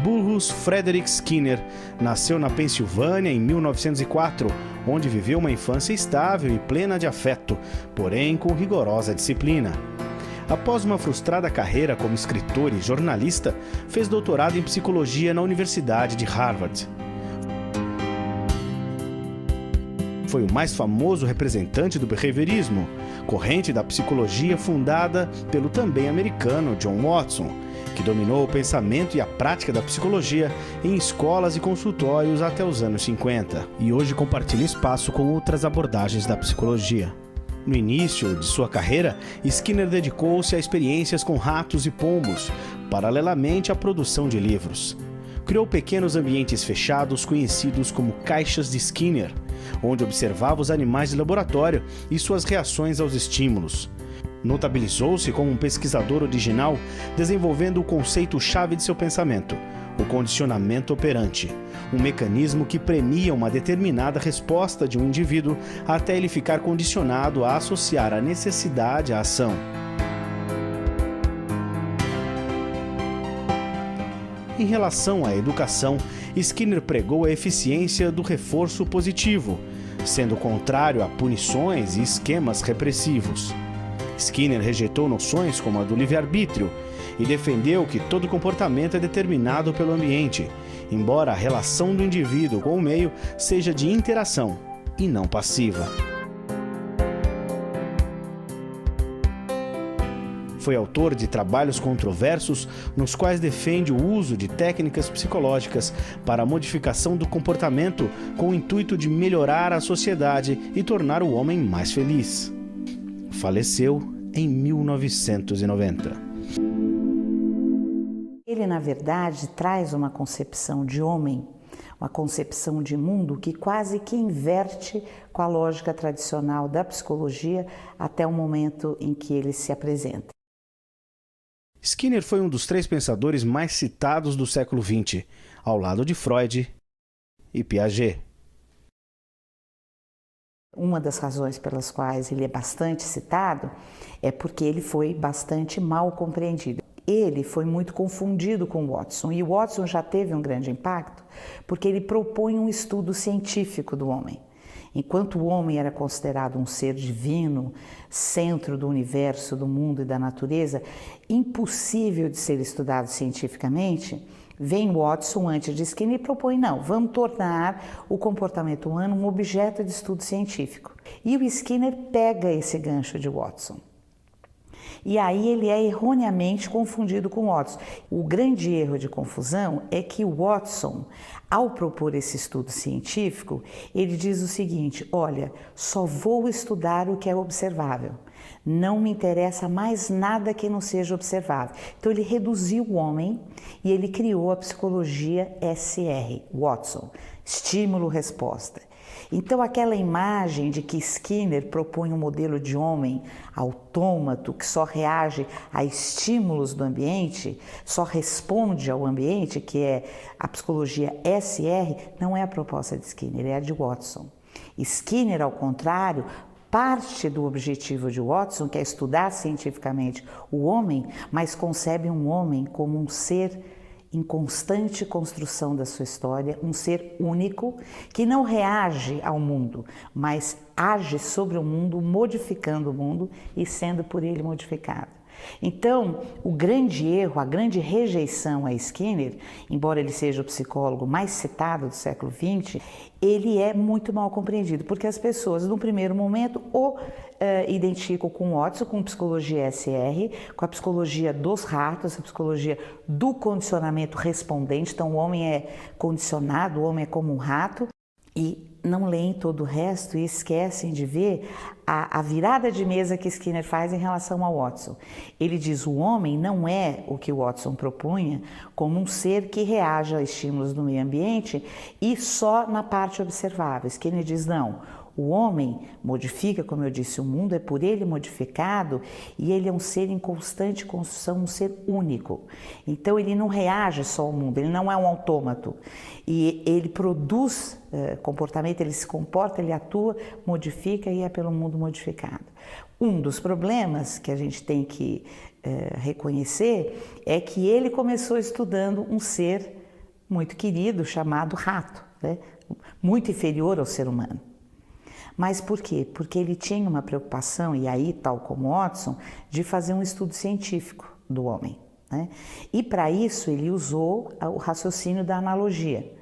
Burrus Frederick Skinner nasceu na Pensilvânia em 1904, onde viveu uma infância estável e plena de afeto, porém com rigorosa disciplina. Após uma frustrada carreira como escritor e jornalista, fez doutorado em psicologia na Universidade de Harvard. Foi o mais famoso representante do behaviorismo, corrente da psicologia fundada pelo também americano John Watson, que dominou o pensamento e a prática da psicologia em escolas e consultórios até os anos 50, e hoje compartilha espaço com outras abordagens da psicologia. No início de sua carreira, Skinner dedicou-se a experiências com ratos e pombos, paralelamente à produção de livros. Criou pequenos ambientes fechados conhecidos como caixas de Skinner, onde observava os animais de laboratório e suas reações aos estímulos. Notabilizou-se como um pesquisador original, desenvolvendo o conceito-chave de seu pensamento, o condicionamento operante, um mecanismo que premia uma determinada resposta de um indivíduo até ele ficar condicionado a associar a necessidade à ação. Em relação à educação, Skinner pregou a eficiência do reforço positivo, sendo contrário a punições e esquemas repressivos. Skinner rejeitou noções como a do livre-arbítrio e defendeu que todo comportamento é determinado pelo ambiente, embora a relação do indivíduo com o meio seja de interação e não passiva. Foi autor de trabalhos controversos nos quais defende o uso de técnicas psicológicas para a modificação do comportamento com o intuito de melhorar a sociedade e tornar o homem mais feliz. Faleceu em 1990. Ele, na verdade, traz uma concepção de homem, uma concepção de mundo que quase que inverte com a lógica tradicional da psicologia até o momento em que ele se apresenta. Skinner foi um dos 3 pensadores mais citados do século XX, ao lado de Freud e Piaget. Uma das razões pelas quais ele é bastante citado é porque ele foi bastante mal compreendido. Ele foi muito confundido com Watson, e o Watson já teve um grande impacto porque ele propõe um estudo científico do homem. Enquanto o homem era considerado um ser divino, centro do universo, do mundo e da natureza, impossível de ser estudado cientificamente, vem Watson, antes de Skinner, e propõe, não, vamos tornar o comportamento humano um objeto de estudo científico. E o Skinner pega esse gancho de Watson. E aí ele é erroneamente confundido com Watson. O grande erro de confusão é que o Watson, ao propor esse estudo científico, ele diz o seguinte: olha, só vou estudar o que é observável. Não me interessa mais nada que não seja observável. Então ele reduziu o homem e ele criou a psicologia SR, Watson, estímulo-resposta. Então aquela imagem de que Skinner propõe um modelo de homem autômato que só reage a estímulos do ambiente, só responde ao ambiente, que é a psicologia SR, não é a proposta de Skinner, é a de Watson. Skinner, ao contrário, parte do objetivo de Watson, que é estudar cientificamente o homem, mas concebe um homem como um ser em constante construção da sua história, um ser único que não reage ao mundo, mas age sobre o mundo, modificando o mundo e sendo por ele modificado. Então, o grande erro, a grande rejeição a Skinner, embora ele seja o psicólogo mais citado do século XX, ele é muito mal compreendido, porque as pessoas, no primeiro momento, o identificam com Watson, com psicologia SR, com a psicologia dos ratos, a psicologia do condicionamento respondente. Então, o homem é condicionado, o homem é como um rato, e não leem todo o resto e esquecem de ver a virada de mesa que Skinner faz em relação ao Watson. Ele diz: o homem não é o que o Watson propunha como um ser que reage a estímulos do meio ambiente e só na parte observável. Skinner diz: não, o homem modifica, como eu disse, o mundo é por ele modificado e ele é um ser em constante construção, um ser único. Então ele não reage só ao mundo, ele não é um autômato. E ele produz comportamento, ele se comporta, ele atua, modifica e é pelo mundo modificado. Um dos problemas que a gente tem que reconhecer é que ele começou estudando um ser muito querido chamado rato, né? Muito inferior ao ser humano. Mas por quê? Porque ele tinha uma preocupação, e aí, tal como Watson, de fazer um estudo científico do homem, né? E para isso ele usou o raciocínio da analogia.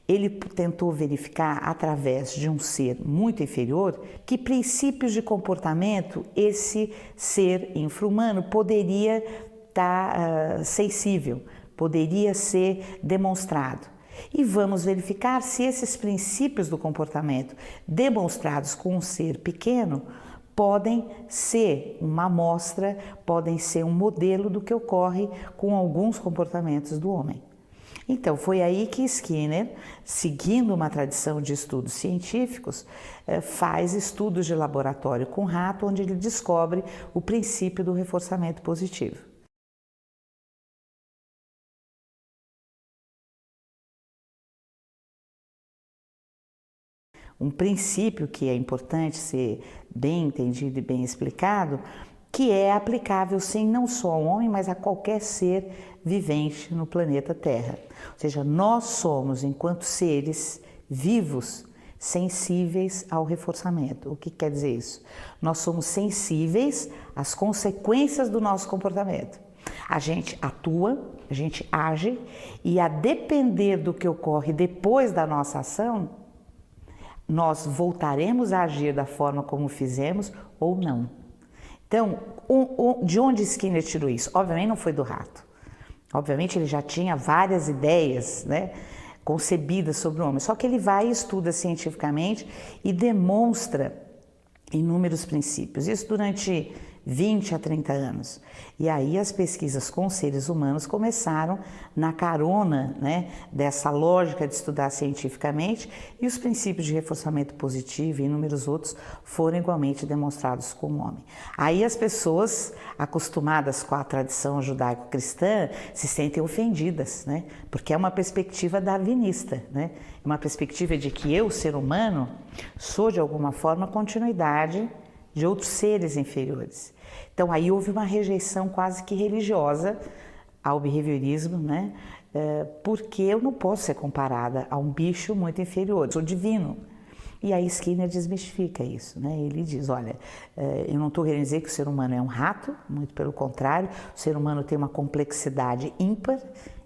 Ele tentou verificar, através de um ser muito inferior, que princípios de comportamento esse ser infra-humano poderia estar sensível, poderia ser demonstrado. E vamos verificar se esses princípios do comportamento demonstrados com um ser pequeno podem ser uma amostra, podem ser um modelo do que ocorre com alguns comportamentos do homem. Então, foi aí que Skinner, seguindo uma tradição de estudos científicos, faz estudos de laboratório com rato, onde ele descobre o princípio do reforçamento positivo. Um princípio que é importante ser bem entendido e bem explicado, que é aplicável sim não só ao homem, mas a qualquer ser vivente no planeta Terra. Ou seja, nós somos, enquanto seres vivos, sensíveis ao reforçamento. O que quer dizer isso? Nós somos sensíveis às consequências do nosso comportamento. A gente atua, a gente age, e a depender do que ocorre depois da nossa ação, nós voltaremos a agir da forma como fizemos ou não. Então, de onde Skinner tirou isso? Obviamente não foi do rato. Obviamente ele já tinha várias ideias, né, concebidas sobre o homem, só que ele vai e estuda cientificamente e demonstra inúmeros princípios. Isso durante 20 a 30 anos. E aí as pesquisas com seres humanos começaram na carona, né, dessa lógica de estudar cientificamente, e os princípios de reforçamento positivo e inúmeros outros foram igualmente demonstrados com o homem. Aí as pessoas acostumadas com a tradição judaico-cristã se sentem ofendidas, né, porque é uma perspectiva darwinista, né, uma perspectiva de que eu, ser humano, sou de alguma forma continuidade de outros seres inferiores. Então aí houve uma rejeição quase que religiosa ao behaviorismo, né? Porque eu não posso ser comparada a um bicho muito inferior, eu sou divino. E aí Skinner desmistifica isso, né? Ele diz, olha, eu não estou querendo dizer que o ser humano é um rato, muito pelo contrário, o ser humano tem uma complexidade ímpar,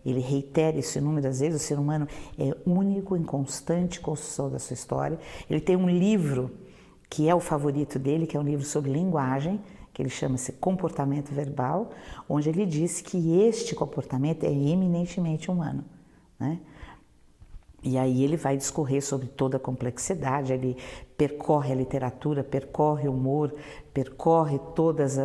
ele reitera isso inúmeras vezes, o ser humano é único em constante construção da sua história. Ele tem um livro que é o favorito dele, que é um livro sobre linguagem, que ele chama-se Comportamento Verbal, onde ele diz que este comportamento é eminentemente humano, né? E aí ele vai discorrer sobre toda a complexidade, ele percorre a literatura, percorre o humor, percorre todas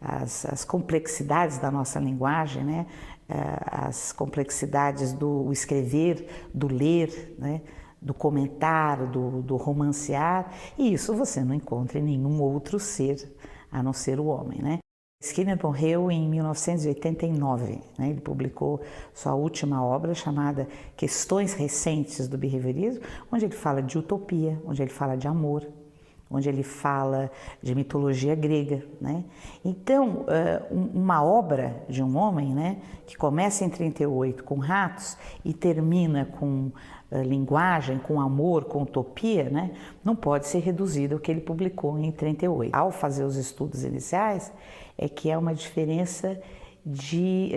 as complexidades da nossa linguagem, né? As complexidades do escrever, do ler, né? Do comentar, do romancear, e isso você não encontra em nenhum outro ser, a não ser o homem, né? Skinner morreu em 1989, né? Ele publicou sua última obra chamada Questões Recentes do Behaviorismo, onde ele fala de utopia, onde ele fala de amor, onde ele fala de mitologia grega, né? Então, uma obra de um homem, né, que começa em 38 com ratos e termina com linguagem, com amor, com utopia, né, não pode ser reduzida ao que ele publicou em 38. Ao fazer os estudos iniciais, é que é uma diferença de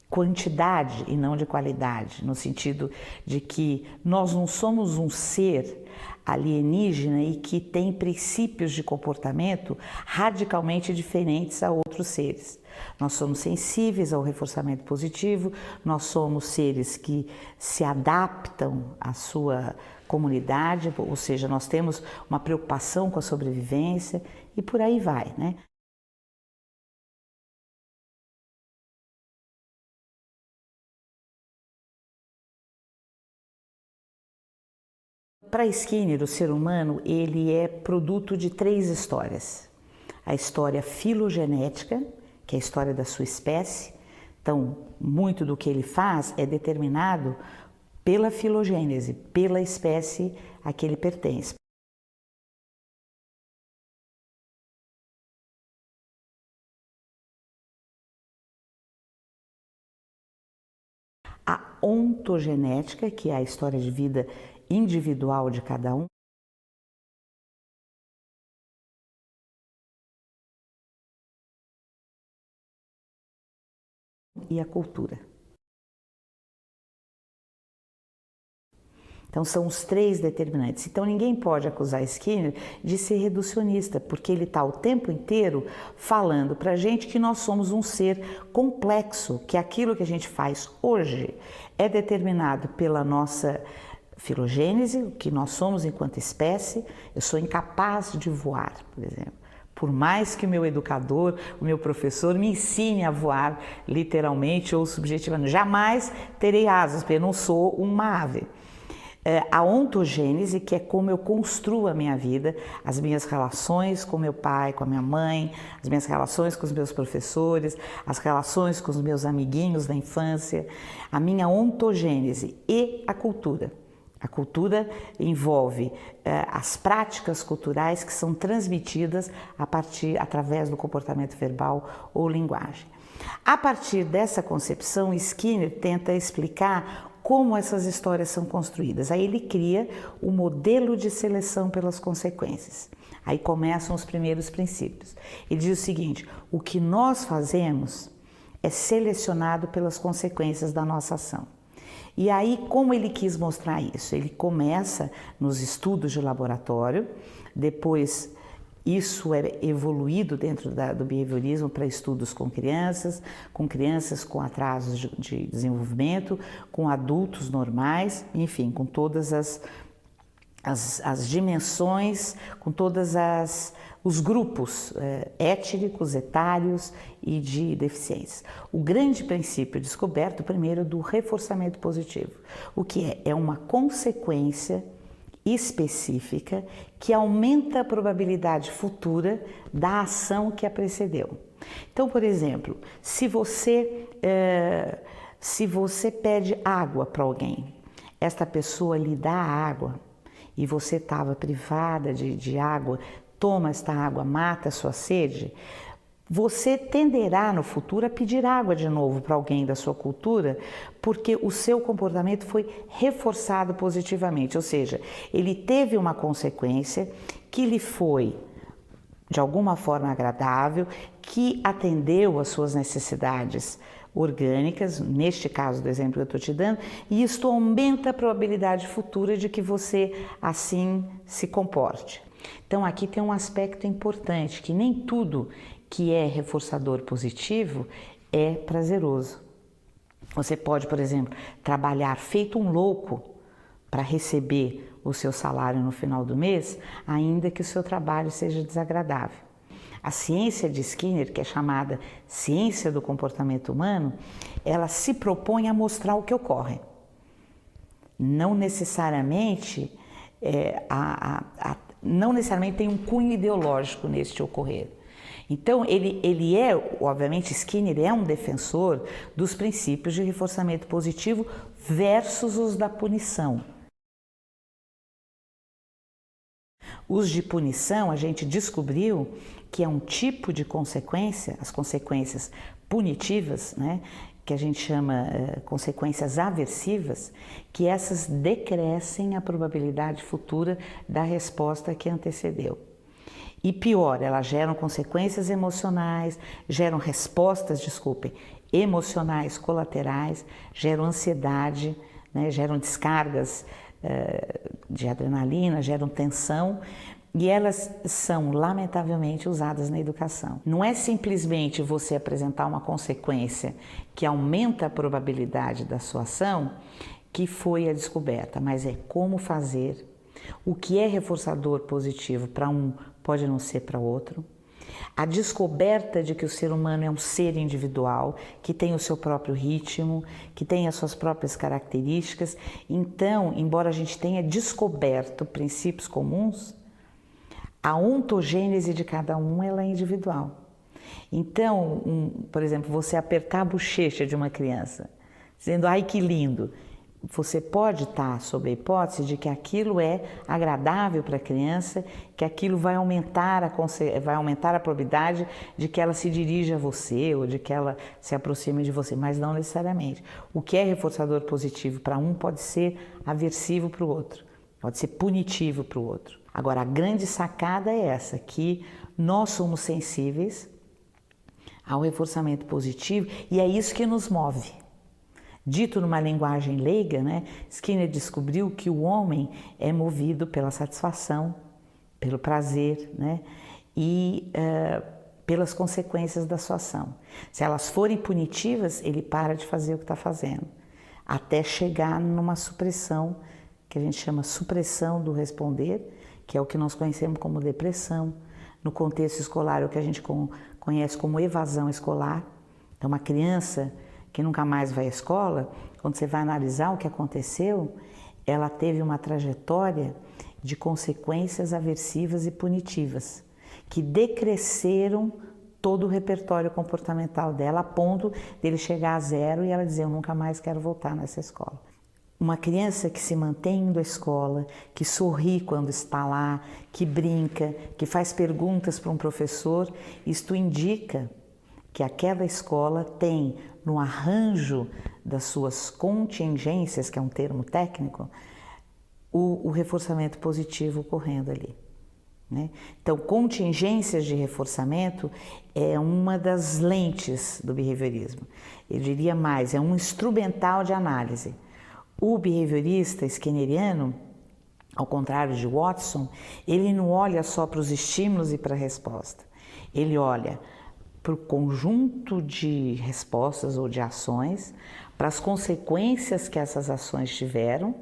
quantidade e não de qualidade, no sentido de que nós não somos um ser alienígena e que tem princípios de comportamento radicalmente diferentes a outros seres. Nós somos sensíveis ao reforçamento positivo, nós somos seres que se adaptam à sua comunidade, ou seja, nós temos uma preocupação com a sobrevivência e por aí vai, né? Para Skinner, o ser humano ele é produto de três histórias. A história filogenética, que é a história da sua espécie. Então, muito do que ele faz é determinado pela filogênese, pela espécie a que ele pertence. ontogenética, que é a história de vida individual de cada um, e a cultura. Então são os três determinantes. Então ninguém pode acusar Skinner de ser reducionista, porque ele está o tempo inteiro falando para a gente que nós somos um ser complexo, que aquilo que a gente faz hoje é determinado pela nossa filogênese, o que nós somos enquanto espécie. Eu sou incapaz de voar, por exemplo. Por mais que o meu educador, o meu professor me ensine a voar literalmente ou subjetivamente, jamais terei asas, porque eu não sou uma ave. A ontogênese, que é como eu construo a minha vida, as minhas relações com meu pai, com a minha mãe, as minhas relações com os meus professores, as relações com os meus amiguinhos da infância, a minha ontogênese e a cultura. A cultura envolve as práticas culturais que são transmitidas através do comportamento verbal ou linguagem. A partir dessa concepção, Skinner tenta explicar como essas histórias são construídas. Aí ele cria o modelo de seleção pelas consequências. Aí começam os primeiros princípios. Ele diz o seguinte: o que nós fazemos é selecionado pelas consequências da nossa ação. E aí, como ele quis mostrar isso? Ele começa nos estudos de laboratório, depois isso é evoluído dentro do behaviorismo para estudos com crianças com atrasos de desenvolvimento, com adultos normais, enfim, com todas as dimensões, com todos os grupos étnicos, etários e de deficiências. O grande princípio descoberto, primeiro, do reforçamento positivo, o que é uma consequência específica que aumenta a probabilidade futura da ação que a precedeu. Então, por exemplo, se você pede água para alguém, esta pessoa lhe dá a água e você estava privada de água, toma esta água, mata a sua sede, você tenderá no futuro a pedir água de novo para alguém da sua cultura, porque o seu comportamento foi reforçado positivamente, ou seja, ele teve uma consequência que lhe foi de alguma forma agradável, que atendeu às suas necessidades orgânicas, neste caso do exemplo que eu estou te dando, e isto aumenta a probabilidade futura de que você assim se comporte. Então aqui tem um aspecto importante, que nem tudo que é reforçador positivo é prazeroso. Você pode, por exemplo, trabalhar feito um louco para receber o seu salário no final do mês, ainda que o seu trabalho seja desagradável. A ciência de Skinner, que é chamada ciência do comportamento humano, ela se propõe a mostrar o que ocorre. Não necessariamente tem um cunho ideológico neste ocorrer. Então, ele é, obviamente, Skinner é um defensor dos princípios de reforçamento positivo versus os da punição. Os de punição, a gente descobriu que é um tipo de consequência, as consequências punitivas, né, que a gente chama consequências aversivas, que essas decrescem a probabilidade futura da resposta que antecedeu. E pior, elas geram consequências emocionais, geram respostas, emocionais colaterais, geram ansiedade, né, geram descargas de adrenalina, geram tensão, e elas são, lamentavelmente, usadas na educação. Não é simplesmente você apresentar uma consequência que aumenta a probabilidade da sua ação que foi a descoberta, mas é como fazer. O que é reforçador positivo para um pode não ser para outro. A descoberta de que o ser humano é um ser individual, que tem o seu próprio ritmo, que tem as suas próprias características. Então, embora a gente tenha descoberto princípios comuns, a ontogênese de cada um ela é individual. Então, por exemplo, você apertar a bochecha de uma criança, dizendo, ai que lindo, você pode estar sob a hipótese de que aquilo é agradável para a criança, que aquilo vai aumentar a probabilidade de que ela se dirija a você ou de que ela se aproxime de você, mas não necessariamente. O que é reforçador positivo para um pode ser aversivo para o outro, pode ser punitivo para o outro. Agora, a grande sacada é essa, que nós somos sensíveis ao reforçamento positivo e é isso que nos move. Dito numa linguagem leiga, né, Skinner descobriu que o homem é movido pela satisfação, pelo prazer, né, e pelas consequências da sua ação. Se elas forem punitivas, ele para de fazer o que está fazendo, até chegar numa supressão, que a gente chama supressão do responder, que é o que nós conhecemos como depressão. No contexto escolar, é o que a gente conhece como evasão escolar. Então, uma criança que nunca mais vai à escola, quando você vai analisar o que aconteceu, ela teve uma trajetória de consequências aversivas e punitivas, que decresceram todo o repertório comportamental dela, a ponto dele chegar a 0 e ela dizer, eu nunca mais quero voltar nessa escola. Uma criança que se mantém indo à escola, que sorri quando está lá, que brinca, que faz perguntas para um professor, isto indica que aquela escola tem no arranjo das suas contingências, que é um termo técnico, o reforçamento positivo ocorrendo ali, né? Então, contingências de reforçamento é uma das lentes do behaviorismo. Eu diria mais, é um instrumental de análise. O behaviorista skinneriano, ao contrário de Watson, ele não olha só para os estímulos e para a resposta. Ele olha para o conjunto de respostas ou de ações, para as consequências que essas ações tiveram,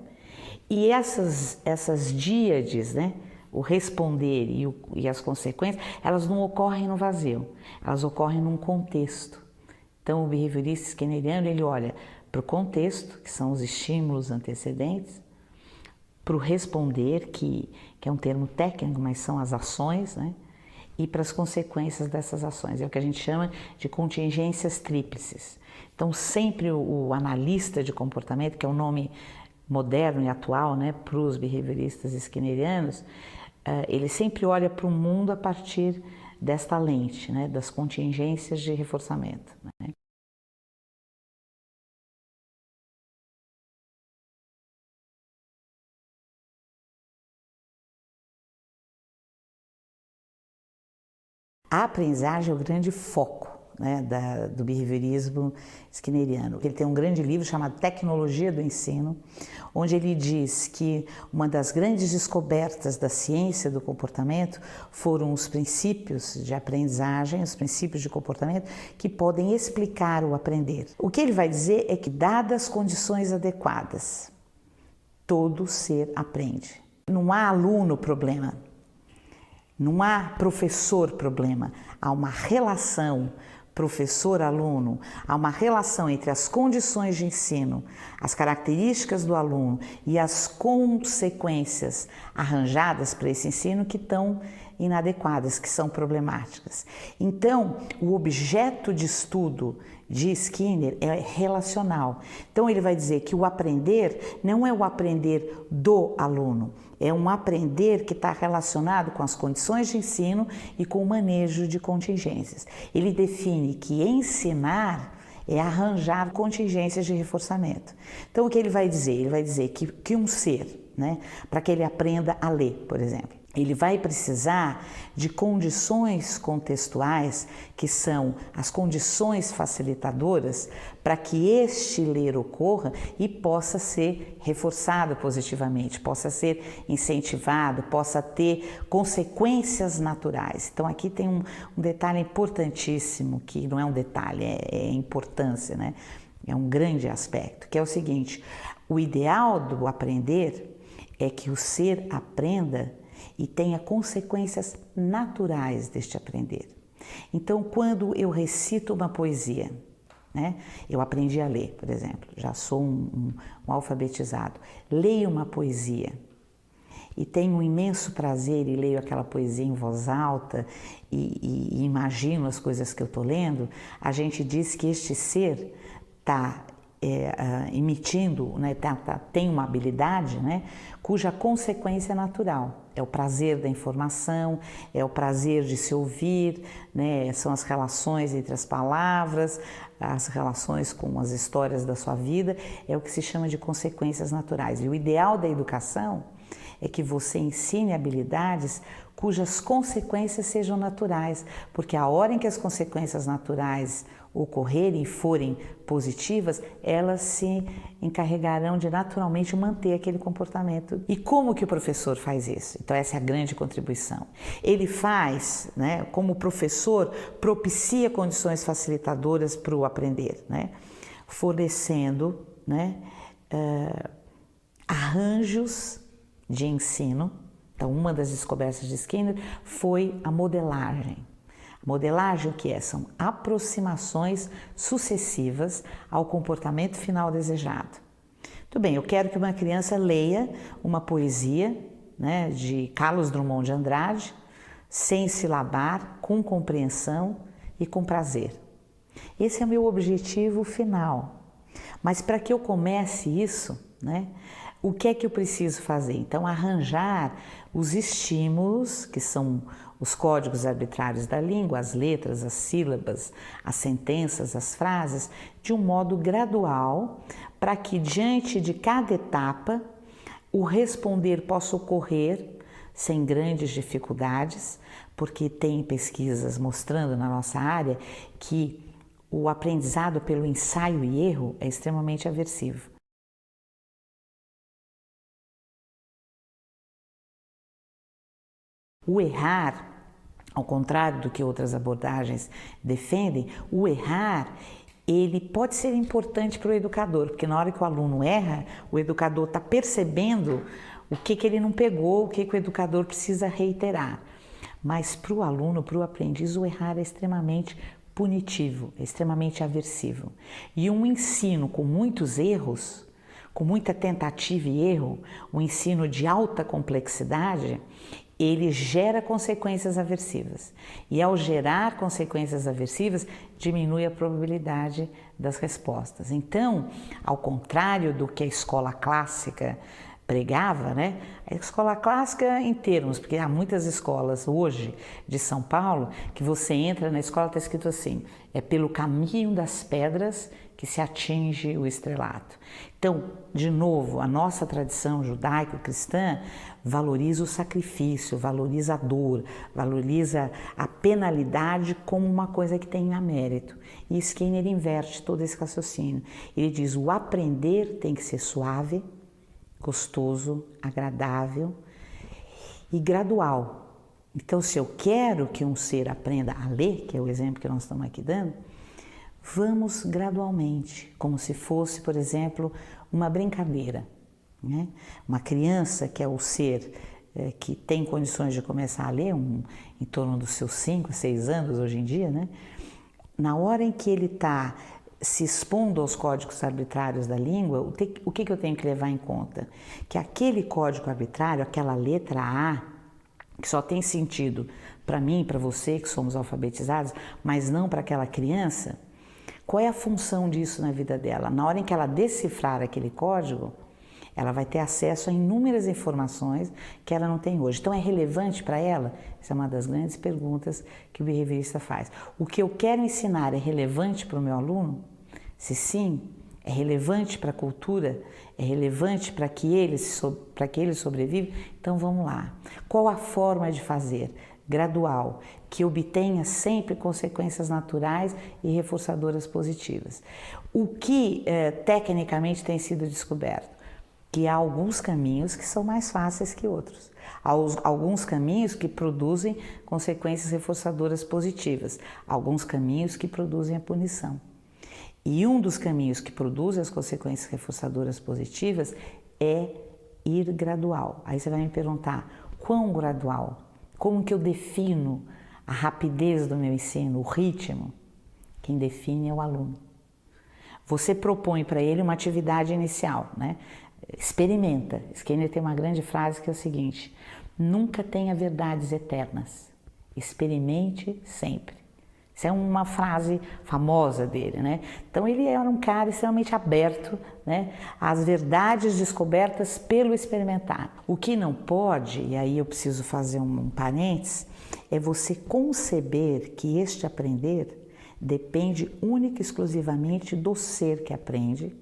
e essas díades, né, o responder e as consequências, elas não ocorrem no vazio, elas ocorrem num contexto. Então, o behaviorista skinneriano, ele olha para o contexto, que são os estímulos antecedentes, para o responder, que é um termo técnico, mas são as ações, né? E para as consequências dessas ações. É o que a gente chama de contingências tríplices. Então, sempre o analista de comportamento, que é um nome moderno e atual, né, para os behavioristas skinnerianos, ele sempre olha para o mundo a partir desta lente, né, das contingências de reforçamento, né? A aprendizagem é o grande foco, né, do behaviorismo skinneriano. Ele tem um grande livro chamado Tecnologia do Ensino, onde ele diz que uma das grandes descobertas da ciência do comportamento foram os princípios de aprendizagem, os princípios de comportamento que podem explicar o aprender. O que ele vai dizer é que, dadas as condições adequadas, todo ser aprende. Não há aluno problema. Não há professor problema, há uma relação professor-aluno, há uma relação entre as condições de ensino, as características do aluno e as consequências arranjadas para esse ensino que estão inadequadas, que são problemáticas. Então, o objeto de estudo de Skinner é relacional. Então, ele vai dizer que o aprender não é o aprender do aluno, é um aprender que está relacionado com as condições de ensino e com o manejo de contingências. Ele define que ensinar é arranjar contingências de reforçamento. Então, o que ele vai dizer? Ele vai dizer que um ser, né, para que ele aprenda a ler, por exemplo, ele vai precisar de condições contextuais, que são as condições facilitadoras para que este ler ocorra e possa ser reforçado positivamente, possa ser incentivado, possa ter consequências naturais. Então, aqui tem um detalhe importantíssimo, que não é um detalhe, é importância, né? É um grande aspecto, que é o seguinte: o ideal do aprender é que o ser aprenda e tenha consequências naturais deste aprender. Então, quando eu recito uma poesia, né, eu aprendi a ler, por exemplo, já sou um alfabetizado, leio uma poesia e tenho um imenso prazer e leio aquela poesia em voz alta e imagino as coisas que eu estou lendo, a gente diz que este ser está emitindo, né, tem uma habilidade, né, cuja consequência é natural. É o prazer da informação, é o prazer de se ouvir, né, são as relações entre as palavras, as relações com as histórias da sua vida, é o que se chama de consequências naturais. E o ideal da educação é que você ensine habilidades cujas consequências sejam naturais, porque a hora em que as consequências naturais ocorrerem e forem positivas, elas se encarregarão de naturalmente manter aquele comportamento. E como que o professor faz isso? Então essa é a grande contribuição. Ele faz, né, como professor, propicia condições facilitadoras para o aprender, né, fornecendo, né, arranjos de ensino. Então, uma das descobertas de Skinner foi a modelagem. A modelagem, o que é? São aproximações sucessivas ao comportamento final desejado. Tudo bem, eu quero que uma criança leia uma poesia, né, de Carlos Drummond de Andrade, sem silabar, com compreensão e com prazer. Esse é o meu objetivo final. Mas para que eu comece isso, né, o que é que eu preciso fazer? Então, arranjar os estímulos, que são os códigos arbitrários da língua, as letras, as sílabas, as sentenças, as frases, de um modo gradual, para que diante de cada etapa o responder possa ocorrer sem grandes dificuldades, porque tem pesquisas mostrando na nossa área que o aprendizado pelo ensaio e erro é extremamente aversivo. O errar, ao contrário do que outras abordagens defendem, o errar, ele pode ser importante para o educador, porque na hora que o aluno erra, o educador está percebendo o que ele não pegou, o que o educador precisa reiterar. Mas para o aluno, para o aprendiz, o errar é extremamente punitivo, é extremamente aversivo. E um ensino com muitos erros, com muita tentativa e erro, um ensino de alta complexidade, ele gera consequências aversivas. E ao gerar consequências aversivas, diminui a probabilidade das respostas. Então, ao contrário do que a escola clássica pregava, né? A escola clássica em termos, porque há muitas escolas hoje de São Paulo que você entra na escola, está escrito assim, é pelo caminho das pedras que se atinge o estrelato. Então, de novo, a nossa tradição judaico-cristã valoriza o sacrifício, valoriza a dor, valoriza a penalidade como uma coisa que tem mérito. E Skinner inverte todo esse raciocínio. Ele diz, o aprender tem que ser suave, gostoso, agradável e gradual. Então, se eu quero que um ser aprenda a ler, que é o exemplo que nós estamos aqui dando, vamos gradualmente, como se fosse, por exemplo, uma brincadeira, né? Uma criança, que é o ser que tem condições de começar a ler, em torno dos seus 5, 6 anos hoje em dia, né? Na hora em que ele está se expondo aos códigos arbitrários da língua, o que eu tenho que levar em conta? Que aquele código arbitrário, aquela letra A, que só tem sentido para mim, para você, que somos alfabetizados, mas não para aquela criança, qual é a função disso na vida dela? Na hora em que ela decifrar aquele código, ela vai ter acesso a inúmeras informações que ela não tem hoje. Então, é relevante para ela? Essa é uma das grandes perguntas que o behaviorista faz. O que eu quero ensinar é relevante para o meu aluno? Se sim, é relevante para a cultura? É relevante para que ele sobreviva? Então, vamos lá. Qual a forma de fazer? Gradual, que obtenha sempre consequências naturais e reforçadoras positivas. O que tecnicamente tem sido descoberto? Que há alguns caminhos que são mais fáceis que outros. Há alguns caminhos que produzem consequências reforçadoras positivas, alguns caminhos que produzem a punição. E um dos caminhos que produzem as consequências reforçadoras positivas é ir gradual. Aí você vai me perguntar, quão gradual? Como que eu defino a rapidez do meu ensino, o ritmo? Quem define é o aluno. Você propõe para ele uma atividade inicial, né? Experimenta. Skinner tem uma grande frase que é o seguinte, nunca tenha verdades eternas. Experimente sempre. Essa é uma frase famosa dele, né? Então ele era um cara extremamente aberto, né, às verdades descobertas pelo experimentar. O que não pode, e aí eu preciso fazer um parênteses, é você conceber que este aprender depende única e exclusivamente do ser que aprende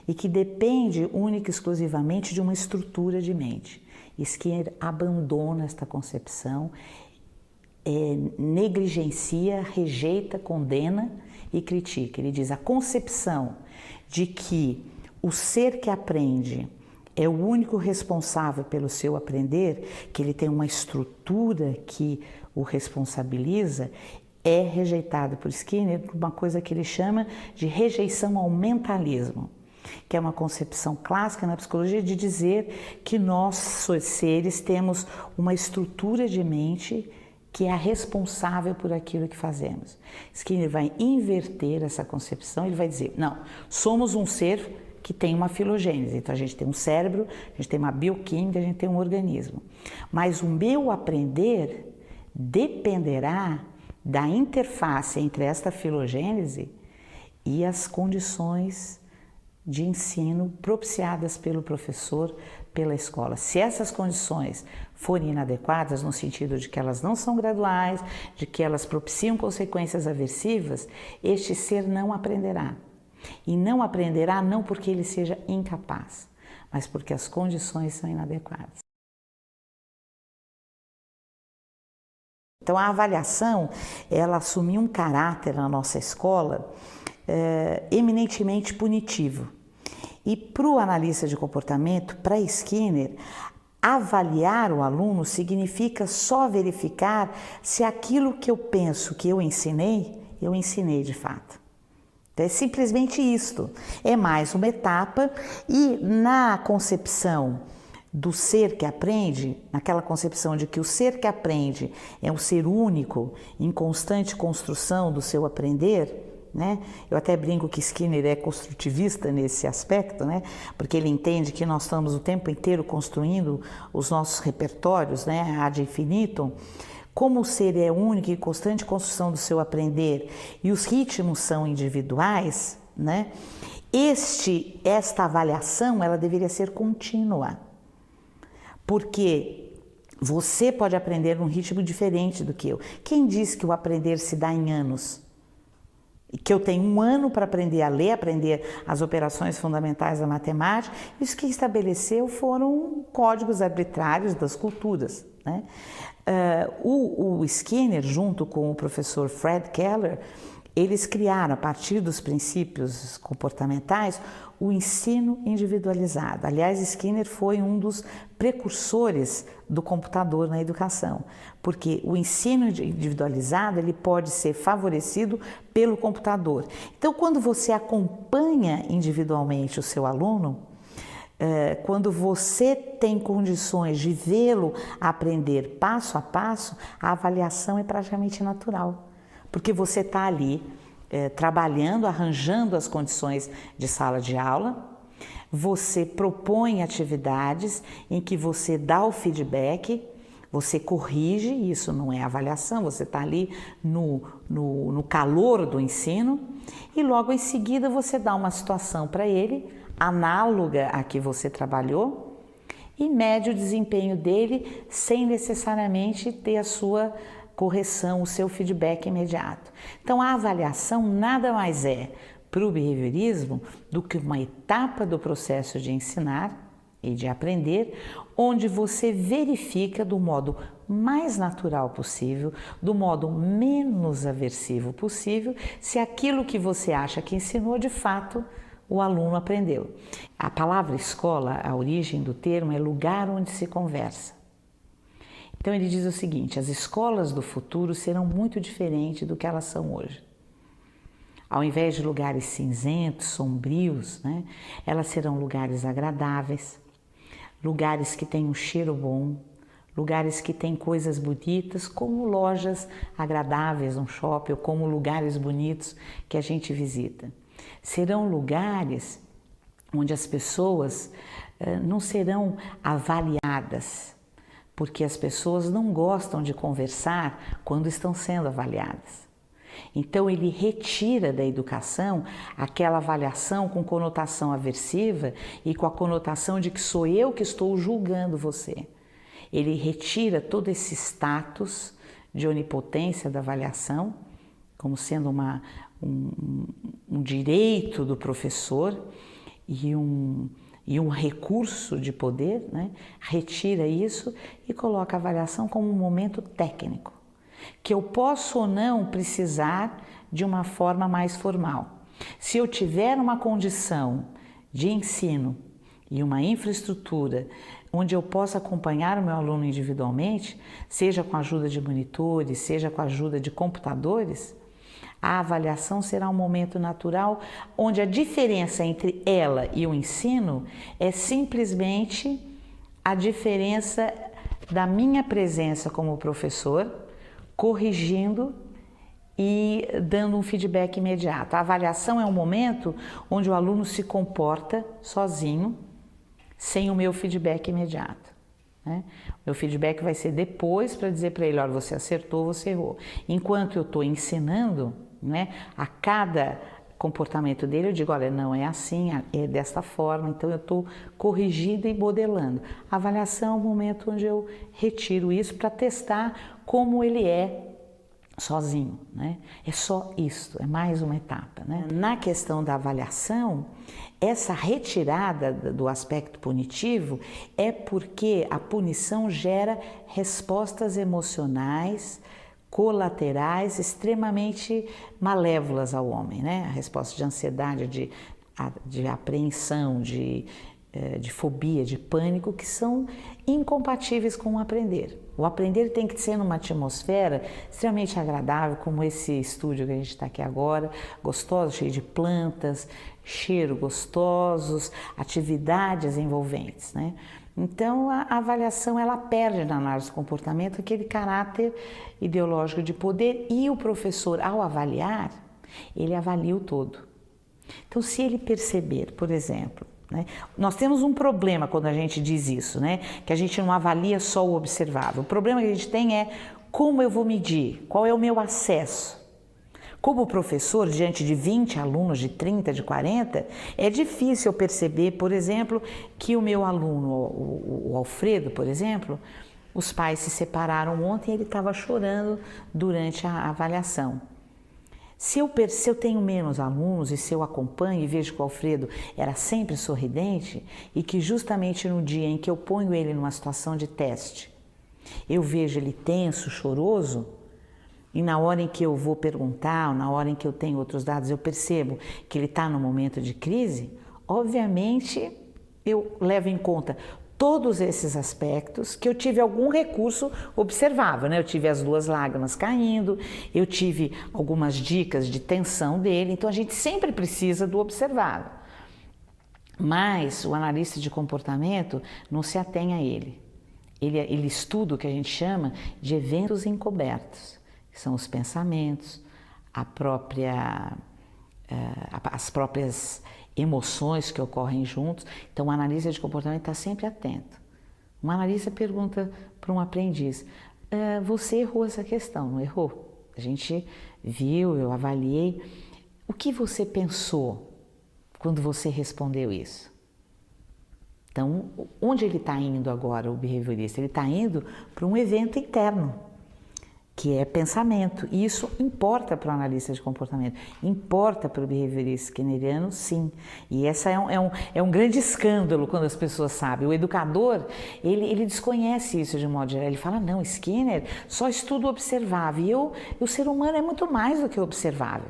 e que depende única e exclusivamente de uma estrutura de mente. Skinner abandona esta concepção, negligencia, rejeita, condena e critica. Ele diz: a concepção de que o ser que aprende é o único responsável pelo seu aprender, que ele tem uma estrutura que o responsabiliza, é rejeitado por Skinner por uma coisa que ele chama de rejeição ao mentalismo, que é uma concepção clássica na psicologia de dizer que nós, seres, temos uma estrutura de mente que é a responsável por aquilo que fazemos. Skinner vai inverter essa concepção, ele vai dizer: não, somos um ser que tem uma filogênese, então a gente tem um cérebro, a gente tem uma bioquímica, a gente tem um organismo, mas o meu aprender dependerá da interface entre esta filogênese e as condições de ensino propiciadas pelo professor, pela escola. Se essas condições forem inadequadas, no sentido de que elas não são graduais, de que elas propiciam consequências aversivas, este ser não aprenderá. E não aprenderá não porque ele seja incapaz, mas porque as condições são inadequadas. Então a avaliação, ela assumiu um caráter na nossa escola eminentemente punitivo. E para o analista de comportamento, para Skinner, avaliar o aluno significa só verificar se aquilo que eu penso que eu ensinei de fato. Então é simplesmente isto, é mais uma etapa e na concepção do ser que aprende, naquela concepção de que o ser que aprende é um ser único, em constante construção do seu aprender, né? Eu até brinco que Skinner é construtivista nesse aspecto, né? Porque ele entende que nós estamos o tempo inteiro construindo os nossos repertórios, né? Ad infinitum. Como o ser é único e constante construção do seu aprender e os ritmos são individuais, né? Esta avaliação ela deveria ser contínua, porque você pode aprender num ritmo diferente do que eu. Quem diz que o aprender se dá em anos? E que eu tenho um ano para aprender a ler, aprender as operações fundamentais da matemática. Isso que estabeleceu foram códigos arbitrários das culturas, né? O Skinner, junto com o professor Fred Keller, eles criaram, a partir dos princípios comportamentais, o ensino individualizado. Aliás, Skinner foi um dos precursores do computador na educação, porque o ensino individualizado ele pode ser favorecido pelo computador. Então, quando você acompanha individualmente o seu aluno, quando você tem condições de vê-lo aprender passo a passo, a avaliação é praticamente natural, porque você está ali trabalhando, arranjando as condições de sala de aula, você propõe atividades em que você dá o feedback, você corrige, isso não é avaliação, você está ali no calor do ensino e logo em seguida você dá uma situação para ele, análoga à que você trabalhou e mede o desempenho dele sem necessariamente ter a sua correção, o seu feedback imediato. Então a avaliação nada mais é para o behaviorismo do que uma etapa do processo de ensinar e de aprender, onde você verifica do modo mais natural possível, do modo menos aversivo possível, se aquilo que você acha que ensinou de fato o aluno aprendeu. A palavra escola, a origem do termo é lugar onde se conversa. Então ele diz o seguinte: as escolas do futuro serão muito diferentes do que elas são hoje. Ao invés de lugares cinzentos, sombrios, né, elas serão lugares agradáveis, lugares que têm um cheiro bom, lugares que têm coisas bonitas, como lojas agradáveis no shopping, ou como lugares bonitos que a gente visita. Serão lugares onde as pessoas não serão avaliadas, porque as pessoas não gostam de conversar quando estão sendo avaliadas. Então ele retira da educação aquela avaliação com conotação aversiva e com a conotação de que sou eu que estou julgando você. Ele retira todo esse status de onipotência da avaliação, como sendo um direito do professor e um recurso de poder, né? Retira isso e coloca a avaliação como um momento técnico, que eu posso ou não precisar de uma forma mais formal. Se eu tiver uma condição de ensino e uma infraestrutura onde eu possa acompanhar o meu aluno individualmente, seja com a ajuda de monitores, seja com a ajuda de computadores, a avaliação será um momento natural onde a diferença entre ela e o ensino é simplesmente a diferença da minha presença como professor, corrigindo e dando um feedback imediato. A avaliação é um momento onde o aluno se comporta sozinho, sem o meu feedback imediato, né? O meu feedback vai ser depois para dizer para ele, olha, você acertou, você errou. Enquanto eu estou ensinando, né, a cada comportamento dele, eu digo, olha, não é assim, é desta forma, então eu estou corrigindo e modelando. A avaliação é o momento onde eu retiro isso para testar como ele é sozinho, né? É só isso, é mais uma etapa, né? Na questão da avaliação, essa retirada do aspecto punitivo é porque a punição gera respostas emocionais colaterais extremamente malévolas ao homem, né? A resposta de ansiedade, de apreensão, de fobia, de pânico, que são incompatíveis com o aprender. O aprender tem que ser numa atmosfera extremamente agradável, como esse estúdio que a gente está aqui agora, gostoso, cheio de plantas, cheiro gostosos, atividades envolventes, né? Então, a avaliação, ela perde na análise do comportamento aquele caráter ideológico de poder e o professor, ao avaliar, ele avalia o todo. Então, se ele perceber, por exemplo, né, nós temos um problema quando a gente diz isso, né, que a gente não avalia só o observável. O problema que a gente tem é como eu vou medir, qual é o meu acesso. Como professor, diante de 20 alunos, de 30, de 40, é difícil eu perceber, por exemplo, que o meu aluno, o Alfredo, por exemplo, os pais se separaram ontem e ele estava chorando durante a avaliação. Se eu tenho menos alunos e se eu acompanho e vejo que o Alfredo era sempre sorridente e que justamente no dia em que eu ponho ele numa situação de teste, eu vejo ele tenso, choroso, e na hora em que eu vou perguntar, ou na hora em que eu tenho outros dados, eu percebo que ele está num momento de crise, obviamente eu levo em conta todos esses aspectos que eu tive algum recurso observável, né? Eu tive as 2 lágrimas caindo, eu tive algumas dicas de tensão dele, então a gente sempre precisa do observável. Mas o analista de comportamento não se atém a ele. Ele estuda o que a gente chama de eventos encobertos, que são os pensamentos, as próprias emoções que ocorrem juntos. Então, o analista de comportamento está sempre atento. Um analista pergunta para um aprendiz, você errou essa questão, não errou? A gente viu, eu avaliei. O que você pensou quando você respondeu isso? Então, onde ele está indo agora, o behaviorista? Ele está indo para um evento interno, que é pensamento. E isso importa para o analista de comportamento, importa para o behaviorista skinneriano, sim. E essa é um grande escândalo quando as pessoas sabem. O educador, ele desconhece isso de modo geral. Ele fala, não, Skinner só estuda o observável. E o ser humano é muito mais do que o observável.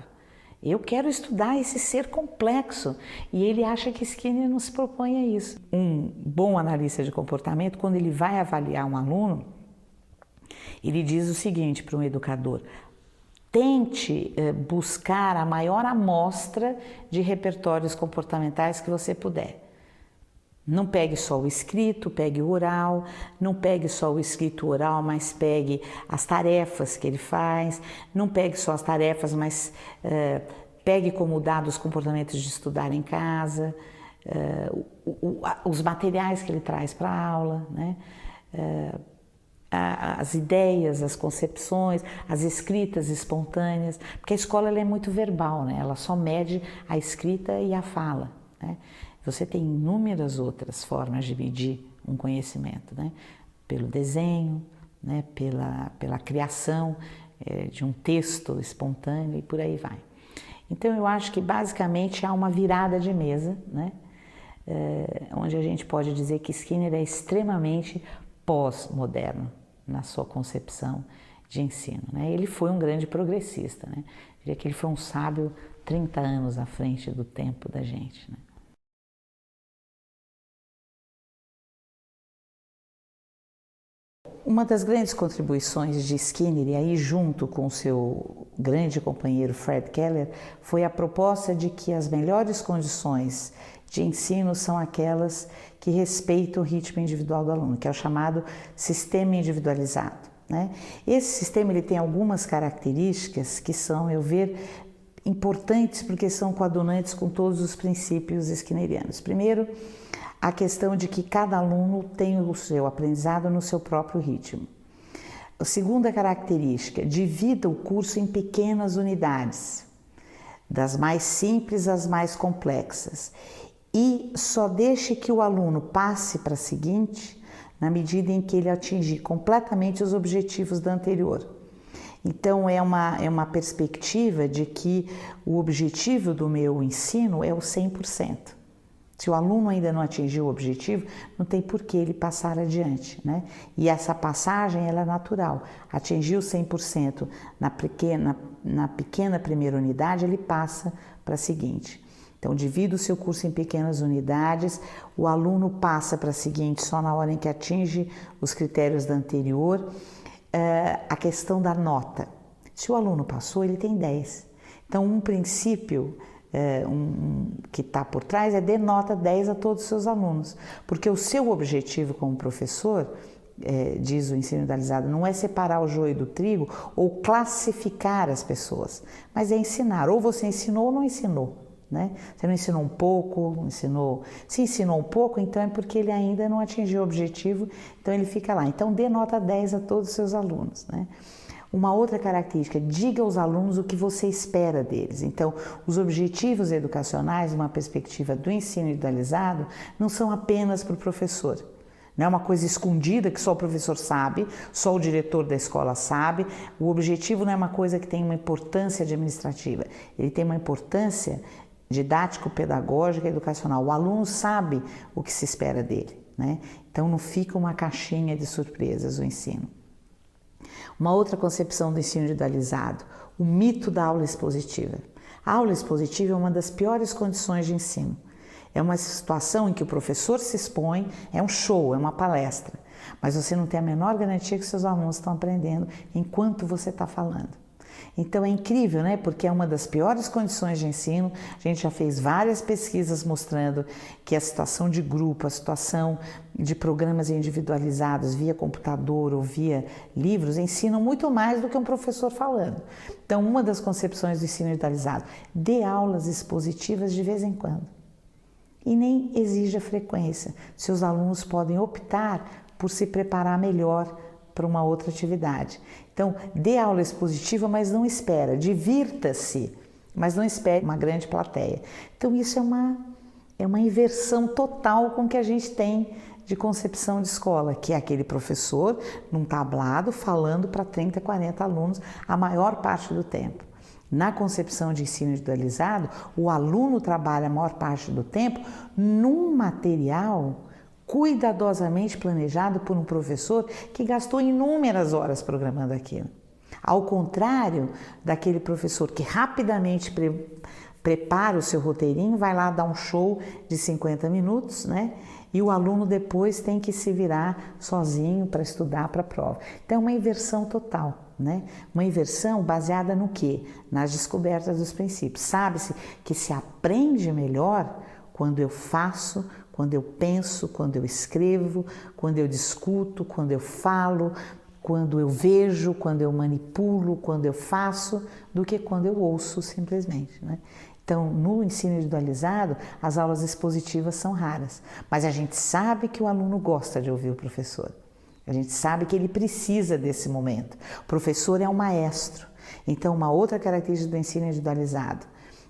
Eu quero estudar esse ser complexo. E ele acha que Skinner não se propõe a isso. Um bom analista de comportamento, quando ele vai avaliar um aluno, ele diz o seguinte para um educador, tente buscar a maior amostra de repertórios comportamentais que você puder. Não pegue só o escrito, pegue o oral, não pegue só o escrito oral, mas pegue as tarefas que ele faz, não pegue só as tarefas, mas pegue como dado os comportamentos de estudar em casa, os materiais que ele traz para a aula, né? as ideias, as concepções, as escritas espontâneas, porque a escola ela é muito verbal, né? Ela só mede a escrita e a fala, né? Você tem inúmeras outras formas de medir um conhecimento, né? Pelo desenho, né? Pela criação de um texto espontâneo e por aí vai. Então eu acho que basicamente há uma virada de mesa, né? Onde a gente pode dizer que Skinner é extremamente pós-moderno na sua concepção de ensino, né? Ele foi um grande progressista, né? Eu diria que ele foi um sábio 30 anos à frente do tempo da gente, né? Uma das grandes contribuições de Skinner, e aí junto com o seu grande companheiro Fred Keller, foi a proposta de que as melhores condições de ensino são aquelas que respeitam o ritmo individual do aluno, que é o chamado sistema individualizado, né? Esse sistema ele tem algumas características que são, eu ver, importantes porque são coadunantes com todos os princípios skinnerianos. Primeiro, a questão de que cada aluno tem o seu aprendizado no seu próprio ritmo. A segunda característica, divida o curso em pequenas unidades, das mais simples às mais complexas, e só deixe que o aluno passe para a seguinte na medida em que ele atingir completamente os objetivos da anterior. Então é uma perspectiva de que o objetivo do meu ensino é o 100%. Se o aluno ainda não atingiu o objetivo, não tem por que ele passar adiante, né? E essa passagem ela é natural. Atingiu 100% na pequena primeira unidade, ele passa para a seguinte. Então, divida o seu curso em pequenas unidades, o aluno passa para a seguinte só na hora em que atinge os critérios da anterior. A questão da nota. Se o aluno passou, ele tem 10. Então, um princípio que está por trás é dê nota 10 a todos os seus alunos, porque o seu objetivo como professor, diz o ensino idealizado, não é separar o joio do trigo ou classificar as pessoas, mas é ensinar. Ou você ensinou ou não ensinou, né? Você não ensinou um pouco, se ensinou um pouco, então é porque ele ainda não atingiu o objetivo, então ele fica lá. Então dê nota 10 a todos os seus alunos, né? Uma outra característica, diga aos alunos o que você espera deles. Então, os objetivos educacionais, uma perspectiva do ensino individualizado, não são apenas para o professor. Não é uma coisa escondida que só o professor sabe, só o diretor da escola sabe. O objetivo não é uma coisa que tem uma importância administrativa, ele tem uma importância didático-pedagógica, educacional. O aluno sabe o que se espera dele, né? Então, não fica uma caixinha de surpresas o ensino. Uma outra concepção do ensino individualizado, o mito da aula expositiva. A aula expositiva é uma das piores condições de ensino. É uma situação em que o professor se expõe, é um show, é uma palestra, mas você não tem a menor garantia que seus alunos estão aprendendo enquanto você está falando. Então é incrível, né? Porque é uma das piores condições de ensino. A gente já fez várias pesquisas mostrando que a situação de grupo, a situação de programas individualizados via computador ou via livros ensinam muito mais do que um professor falando. Então, uma das concepções do ensino individualizado, dê aulas expositivas de vez em quando. E nem exija frequência. Seus alunos podem optar por se preparar melhor para uma outra atividade. Então, dê aula expositiva, mas não espera, divirta-se, mas não espere uma grande plateia. Então, isso é uma inversão total com o que a gente tem de concepção de escola, que é aquele professor num tablado falando para 30, 40 alunos a maior parte do tempo. Na concepção de ensino individualizado, o aluno trabalha a maior parte do tempo num material cuidadosamente planejado por um professor que gastou inúmeras horas programando aquilo. Ao contrário daquele professor que rapidamente prepara o seu roteirinho, vai lá dar um show de 50 minutos, né? E o aluno depois tem que se virar sozinho para estudar para a prova. Então é uma inversão total, né? Uma inversão baseada no quê? Nas descobertas dos princípios. Sabe-se que se aprende melhor quando eu faço, quando eu penso, quando eu escrevo, quando eu discuto, quando eu falo, quando eu vejo, quando eu manipulo, quando eu faço, do que quando eu ouço simplesmente, né? Então, no ensino individualizado, as aulas expositivas são raras, mas a gente sabe que o aluno gosta de ouvir o professor. A gente sabe que ele precisa desse momento. O professor é um maestro. Então, uma outra característica do ensino individualizado: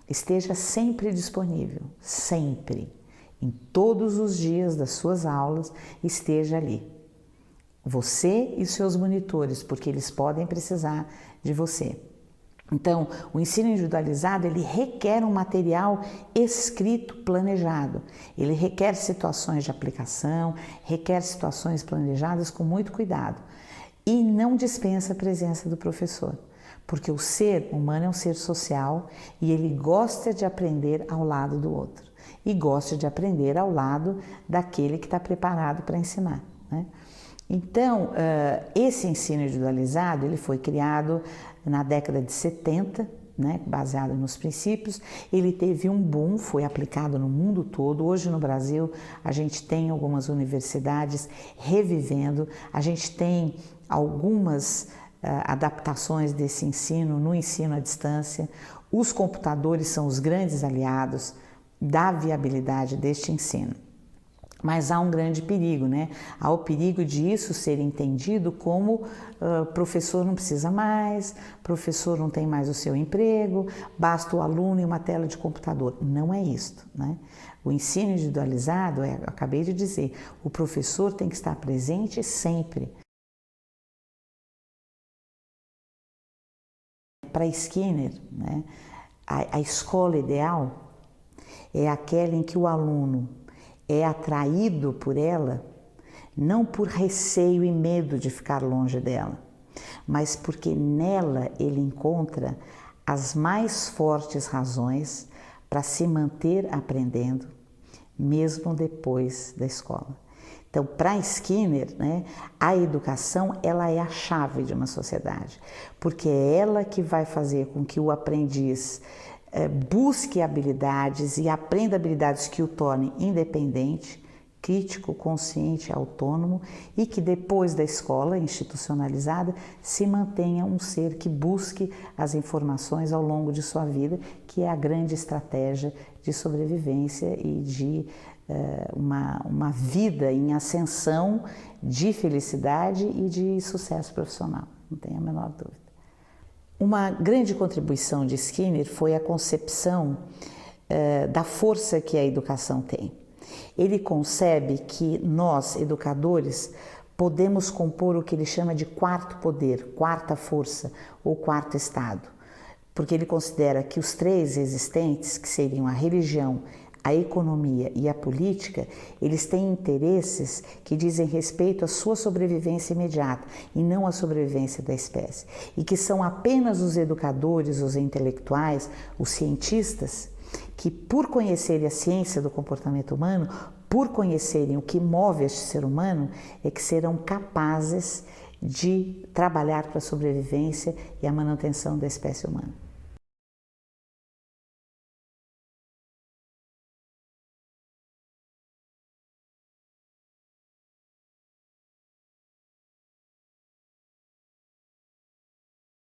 esteja sempre disponível, sempre, em todos os dias das suas aulas, esteja ali. Você e seus monitores, porque eles podem precisar de você. Então, o ensino individualizado, ele requer um material escrito, planejado. Ele requer situações de aplicação, requer situações planejadas com muito cuidado. E não dispensa a presença do professor, porque o ser humano é um ser social e ele gosta de aprender ao lado do outro. E gosta de aprender ao lado daquele que está preparado para ensinar, né? Então, esse ensino individualizado, ele foi criado na década de 70, né, baseado nos princípios. Ele teve um boom, foi aplicado no mundo todo. Hoje no Brasil a gente tem algumas universidades revivendo, a gente tem algumas adaptações desse ensino no ensino à distância. Os computadores são os grandes aliados da viabilidade deste ensino. Mas há um grande perigo, né? Há o perigo de isso ser entendido como professor não precisa mais, professor não tem mais o seu emprego, basta o aluno e uma tela de computador. Não é isto, né? O ensino individualizado, eu acabei de dizer, o professor tem que estar presente sempre. Para Skinner, né, a escola ideal é aquela em que o aluno é atraído por ela, não por receio e medo de ficar longe dela, mas porque nela ele encontra as mais fortes razões para se manter aprendendo, mesmo depois da escola. Então, para Skinner, né, a educação, ela é a chave de uma sociedade, porque é ela que vai fazer com que o aprendiz busque habilidades e aprenda habilidades que o tornem independente, crítico, consciente, autônomo, e que depois da escola institucionalizada se mantenha um ser que busque as informações ao longo de sua vida, que é a grande estratégia de sobrevivência e de uma vida em ascensão de felicidade e de sucesso profissional, não tenho a menor dúvida. Uma grande contribuição de Skinner foi a concepção da força que a educação tem. Ele concebe que nós, educadores, podemos compor o que ele chama de quarto poder, quarta força ou quarto estado, porque ele considera que os três existentes, que seriam a religião, a economia e a política, eles têm interesses que dizem respeito à sua sobrevivência imediata e não à sobrevivência da espécie. E que são apenas os educadores, os intelectuais, os cientistas, que por conhecerem a ciência do comportamento humano, por conhecerem o que move este ser humano, é que serão capazes de trabalhar para a sobrevivência e a manutenção da espécie humana.